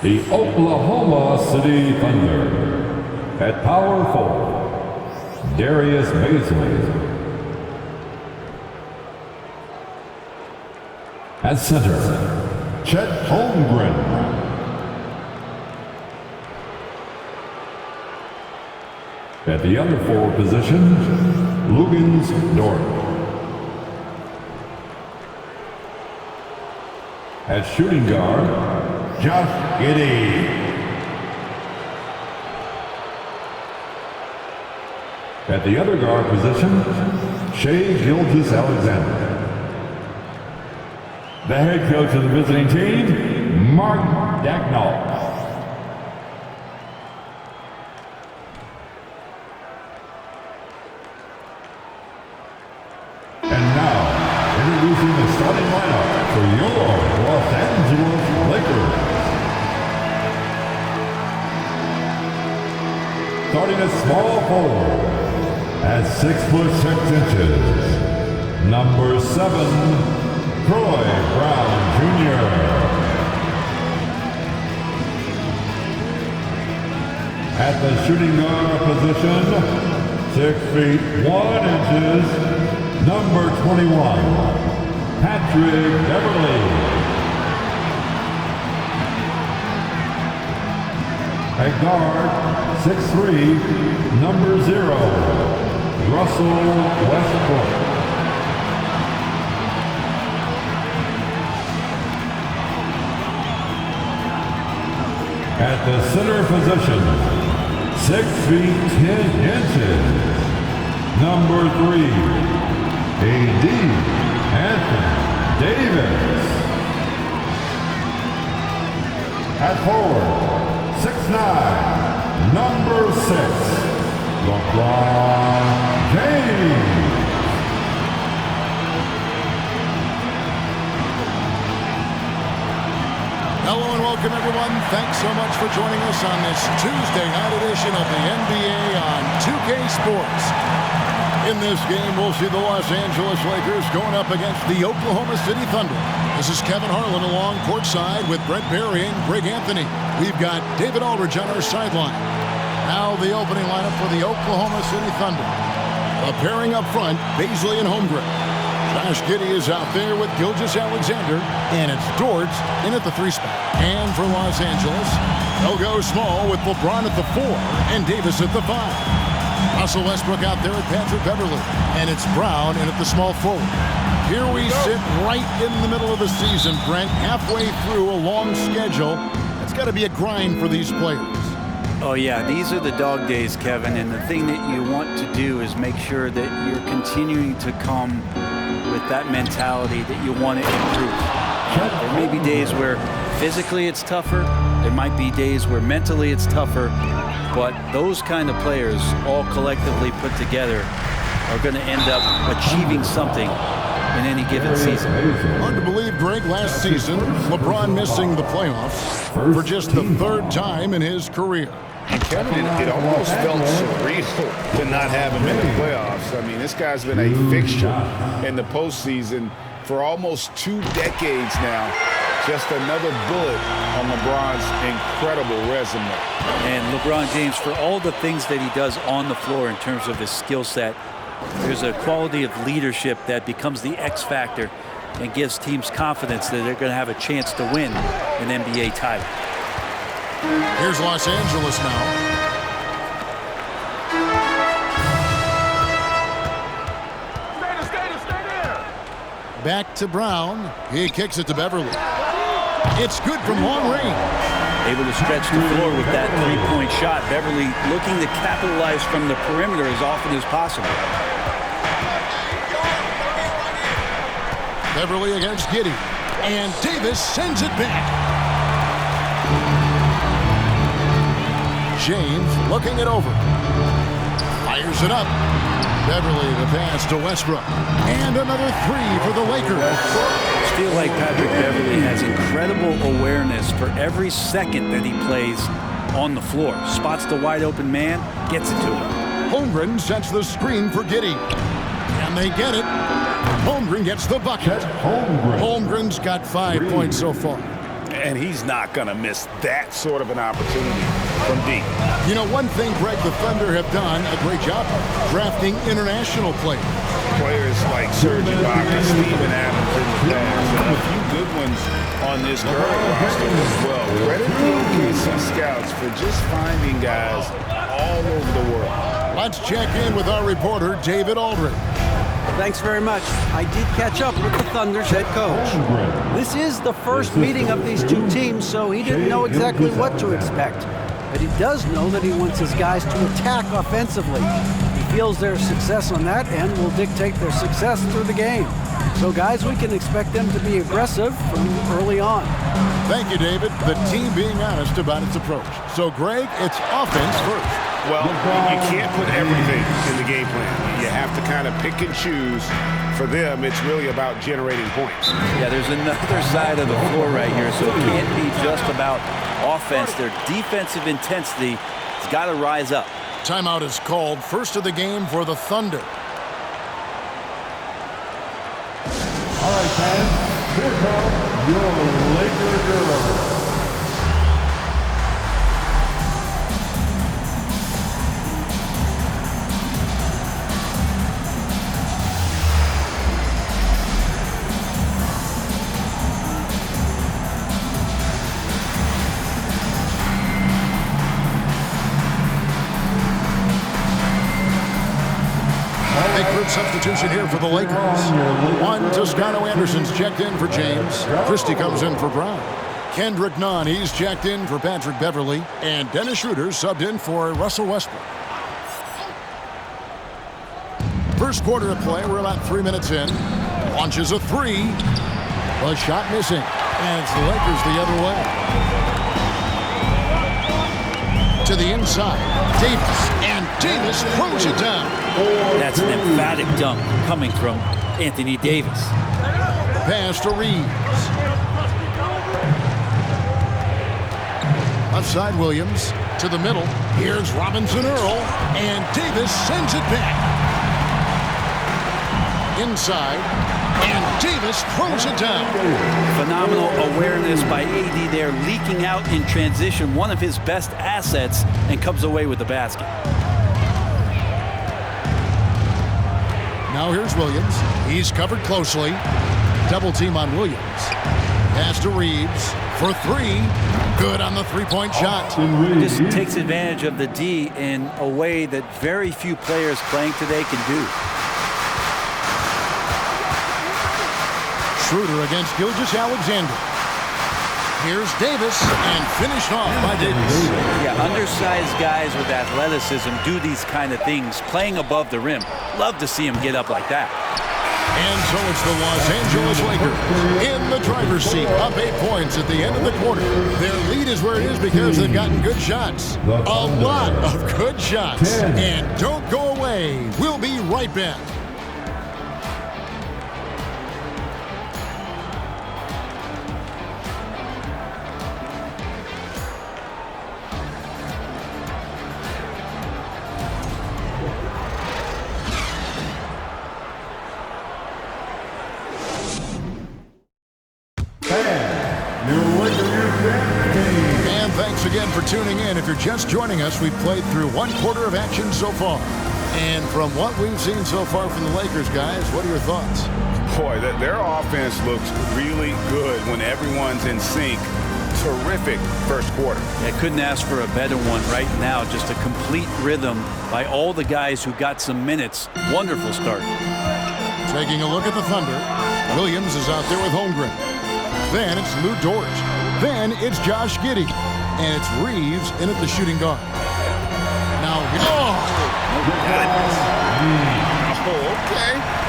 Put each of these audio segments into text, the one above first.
The Oklahoma City Thunder. At power forward, Darius Bazley. At center, Chet Holmgren. At the other forward position, Luguentz Dort. At shooting guard, Josh Giddey. At the other guard position, Shai Gilgeous-Alexander. The head coach of the visiting team, Mark Daigneault. And now, introducing the starting lineup for your Los Angeles Lakers. Starting at small forward, at 6'6", number 7, Troy Brown Jr. At the shooting guard position, 6'1", number 21, Patrick Beverley. At guard, 6'3", number 0, Russell Westbrook. At the center position, 6'10", number 3, A.D. Anthony Davis. At forward, 6'9", number 6, LeBron James. Hello and welcome, everyone. Thanks so much for joining us on this Tuesday night edition of the NBA on 2K Sports. In this game, we'll see the Los Angeles Lakers going up against the Oklahoma City Thunder. This is Kevin Harlan along courtside with Brent Barry and Greg Anthony. We've got David Aldridge on our sideline. Now the opening lineup for the Oklahoma City Thunder. A pairing up front, Bazley and Holmgren. Josh Giddey is out there with Gilgeous-Alexander, and it's Dort in at the 3 spot. And for Los Angeles, they'll go small with LeBron at the 4 and Davis at the 5. Russell Westbrook out there at Patrick Beverley, and it's Brown in at the small forward. Here we sit right in the middle of the season, Brent, halfway through a long schedule. It's got to be a grind for these players. Oh yeah, these are the dog days, Kevin, and the thing that you want to do is make sure that you're continuing to come with that mentality that you want to improve. There may be days where physically it's tougher. There might be days where mentally it's tougher. But those kind of players all collectively put together are going to end up achieving something in any given season. Hard to believe, Greg, last season, LeBron missing the playoffs for just the 3rd time in his career. And Kevin, it almost felt surreal to not have him in the playoffs. I mean, this guy's been a fixture in the postseason for almost 2 decades now. Just another bullet on LeBron's incredible resume. And LeBron James, for all the things that he does on the floor in terms of his skill set, there's a quality of leadership that becomes the X factor and gives teams confidence that they're going to have a chance to win an NBA title. Here's Los Angeles now. Stay there. Back to Brown. He kicks it to Beverley. It's good from long range. Able to stretch the floor with that three-point shot. Beverley looking to capitalize from the perimeter as often as possible. Beverley against Giddey. And Davis sends it back. James looking it over. Fires it up. Beverley the pass to Westbrook. And another 3 for the Lakers. I feel like Patrick Beverley has incredible awareness for every second that he plays on the floor. Spots the wide open man, gets it to him. Holmgren sets the screen for Giddey. And they get it. Holmgren gets the bucket. Holmgren's got 5 points so far. And he's not going to miss that sort of an opportunity from deep. You know, one thing Greg, the Thunder have done a great job drafting international players. Players like Serge Ibaka, Steven Adams in the past, and a few good ones on this current roster as well. Credit the OKC scouts for just finding guys all over the world. Let's check in with our reporter, David Aldridge. Thanks very much. I did catch up with the Thunder's head coach. This is the first meeting of these two teams, so he didn't know exactly what to expect. But he does know that he wants his guys to attack offensively. He feels their success on that end will dictate their success through the game. So, guys, we can expect them to be aggressive from early on. Thank you, David. The team being honest about its approach. So, Greg, it's offense first. Well, you can't put everything in the game plan. You have to kind of pick and choose. For them, it's really about generating points. Yeah, there's another side of the floor right here, so it can't be just about offense. Their defensive intensity has got to rise up. Timeout is called. First of the game for the Thunder. All right, fans, here comes your Laker girls. Substitution here for the Lakers. One, Toscano Anderson's checked in for James. Christie comes in for Brown. Kendrick Nunn, he's checked in for Patrick Beverley. And Dennis Schroeder subbed in for Russell Westbrook. First quarter of play, we're about 3 minutes in. Launches a three. A shot missing. And it's the Lakers the other way. To the inside. Davis. And Davis throws it down. That's an emphatic dunk coming from Anthony Davis. Pass to Reeves. Left side Williams to the middle. Here's Robinson Earl. And Davis sends it back. Inside. And Davis throws it down. Phenomenal awareness by AD there, leaking out in transition. One of his best assets, and comes away with the basket. Now here's Williams. He's covered closely. Double team on Williams. Pass to Reeves for three. Good on the three-point shot. Just takes advantage of the D in a way that very few players playing today can do. Schroeder against Gilgeous-Alexander. Here's Davis, and finished off by Davis. Yeah, undersized guys with athleticism do these kind of things, playing above the rim. Love to see him get up like that. And so it's the Los Angeles Lakers in the driver's seat, up 8 points at the end of the quarter. Their lead is where it is because they've gotten good shots. A lot of good shots. And don't go away. We'll be right back. And thanks again for tuning in. If you're just joining us, we've played through one quarter of action so far. And from what we've seen so far from the Lakers, guys, what are your thoughts? Boy, their offense looks really good when everyone's in sync. Terrific first quarter. I couldn't ask for a better one right now. Just a complete rhythm by all the guys who got some minutes. Wonderful start. Taking a look at the Thunder. Williams is out there with Holmgren. Then it's Lou Dort. Then it's Josh Giddey. And it's Reeves in at the shooting guard. Now, okay.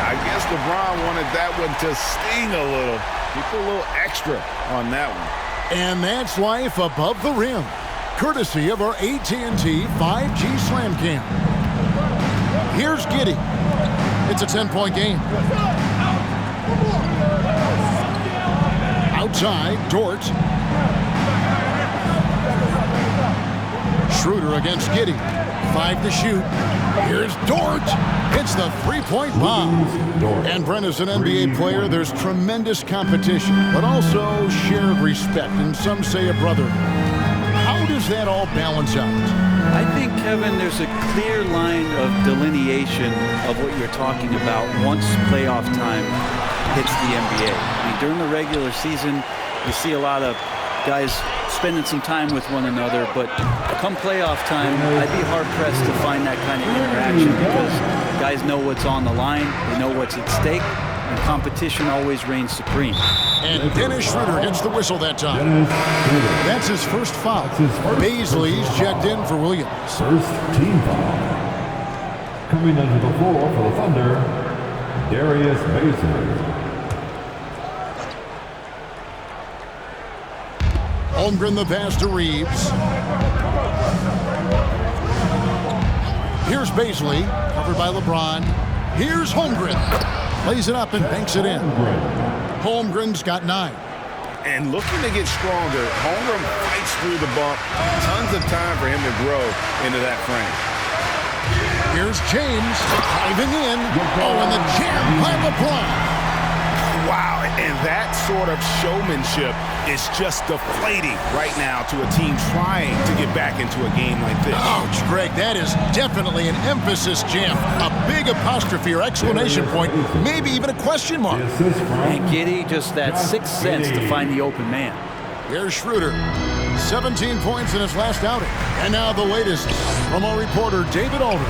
I guess LeBron wanted that one to sting a little. He put a little extra on that one. And that's life above the rim. Courtesy of our AT&T 5G Slam Cam. Here's Giddey. It's a 10-point game. Outside, Dort. Schroeder against Giddey. 5 to shoot. Here's Dort. Hits the three-point bomb. And Brent, as an NBA player, there's tremendous competition, but also shared respect, and some say a brotherhood. How does that all balance out? I think, Kevin, there's a clear line of delineation of what you're talking about once playoff time hits the NBA. I mean, during the regular season, you see a lot of guys spending some time with one another, but come playoff time, I'd be hard-pressed to find that kind of interaction because guys know what's on the line, they know what's at stake, and competition always reigns supreme. And Dennis Schroeder gets the whistle that time. That's his first foul. Baisley's checked in for Williams. First team foul. Coming under the floor for the Thunder, Darius Baisley. Holmgren the pass to Reeves. Here's Baisley, covered by LeBron. Here's Holmgren. Plays it up and banks it in. Holmgren's got 9. And looking to get stronger, Holmgren fights through the bump. Tons of time for him to grow into that frame. Here's James diving in. Oh, and the jam by LeBron. Wow, and that sort of showmanship is just deflating right now to a team trying to get back into a game like this. Ouch, Greg, that is definitely an emphasis jam. A big apostrophe or exclamation point, maybe even a question mark. And Giddey, just that sixth sense to find the open man. Here's Schroeder, 17 points in his last outing. And now the latest from our reporter, David Aldridge.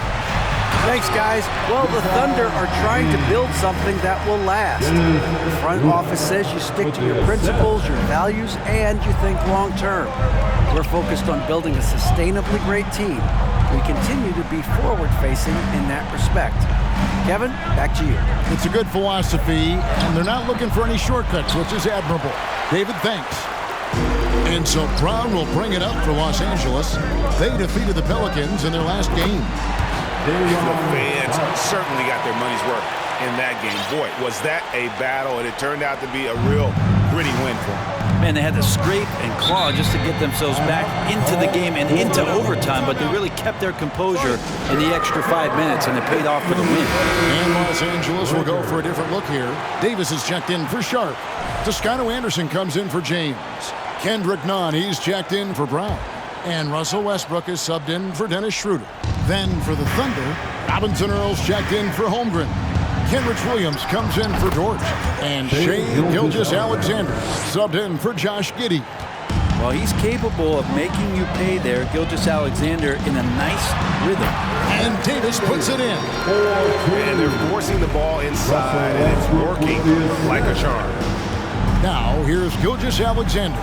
Thanks, guys. Well, the Thunder are trying to build something that will last. The front office says you stick to your principles, your values, and you think long term. We're focused on building a sustainably great team. We continue to be forward-facing in that respect. Kevin, back to you. It's a good philosophy, and they're not looking for any shortcuts, which is admirable. David, thanks. And so Brown will bring it up for Los Angeles. They defeated the Pelicans in their last game. The fans certainly got their money's worth in that game. Boy, was that a battle, and it turned out to be a real gritty win for them. Man, they had to scrape and claw just to get themselves back into the game and into overtime, but they really kept their composure in the extra 5 minutes, and it paid off for the win. And Los Angeles will go for a different look here. Davis is checked in for Sharp. Toscano Anderson comes in for James. Kendrick Nunn, he's checked in for Brown. And Russell Westbrook is subbed in for Dennis Schroeder. Then for the Thunder, Robinson Earls checked in for Holmgren. Kenrich Williams comes in for Dort. And Shai Gilgeous-Alexander subbed in for Josh Giddey. Well, he's capable of making you pay there, Gilgeous-Alexander, in a nice rhythm. And Davis puts it in. And they're forcing the ball inside, and it's working like a charm. Now, here's Gilgeous-Alexander.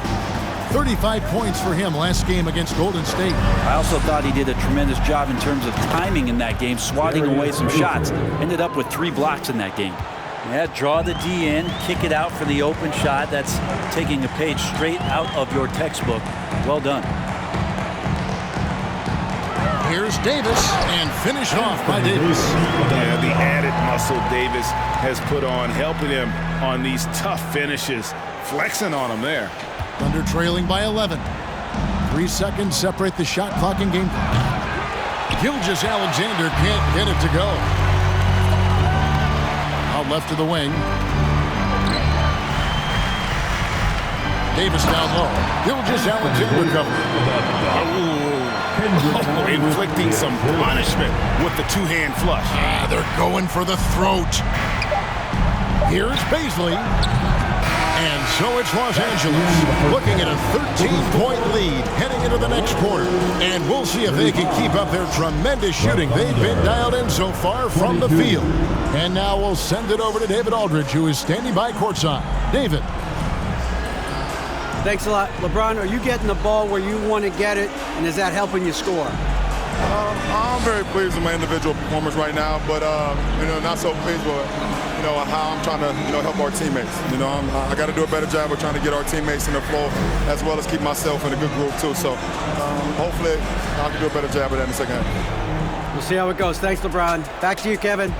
35 points for him last game against Golden State. I also thought he did a tremendous job in terms of timing in that game, swatting away some shots. Ended up with 3 blocks in that game. Yeah, draw the D in, kick it out for the open shot. That's taking a page straight out of your textbook. Well done. Here's Davis, and finished off by Davis. Yeah, the added muscle Davis has put on, helping him on these tough finishes, flexing on him there. Thunder trailing by 11. 3 seconds separate the shot clock and game clock. Gilgeous-Alexander can't get it to go. Out left to the wing. Davis down low. Gilgeous-Alexander covered. Inflicting some punishment with the two-hand flush. They're going for the throat. Here's Baisley. And so it's Los Angeles looking at a 13-point lead heading into the next quarter. And we'll see if they can keep up their tremendous shooting. They've been dialed in so far from the field. And now we'll send it over to David Aldridge, who is standing by courtside. David. Thanks a lot. LeBron, are you getting the ball where you want to get it, and is that helping you score? I'm very pleased with my individual performance right now, but not so pleased with how I'm trying to help our teammates. I got to do a better job of trying to get our teammates in the flow, as well as keep myself in a good groove too. So hopefully I can do a better job of that in the second half. We'll see how it goes. Thanks, LeBron. Back to you, Kevin.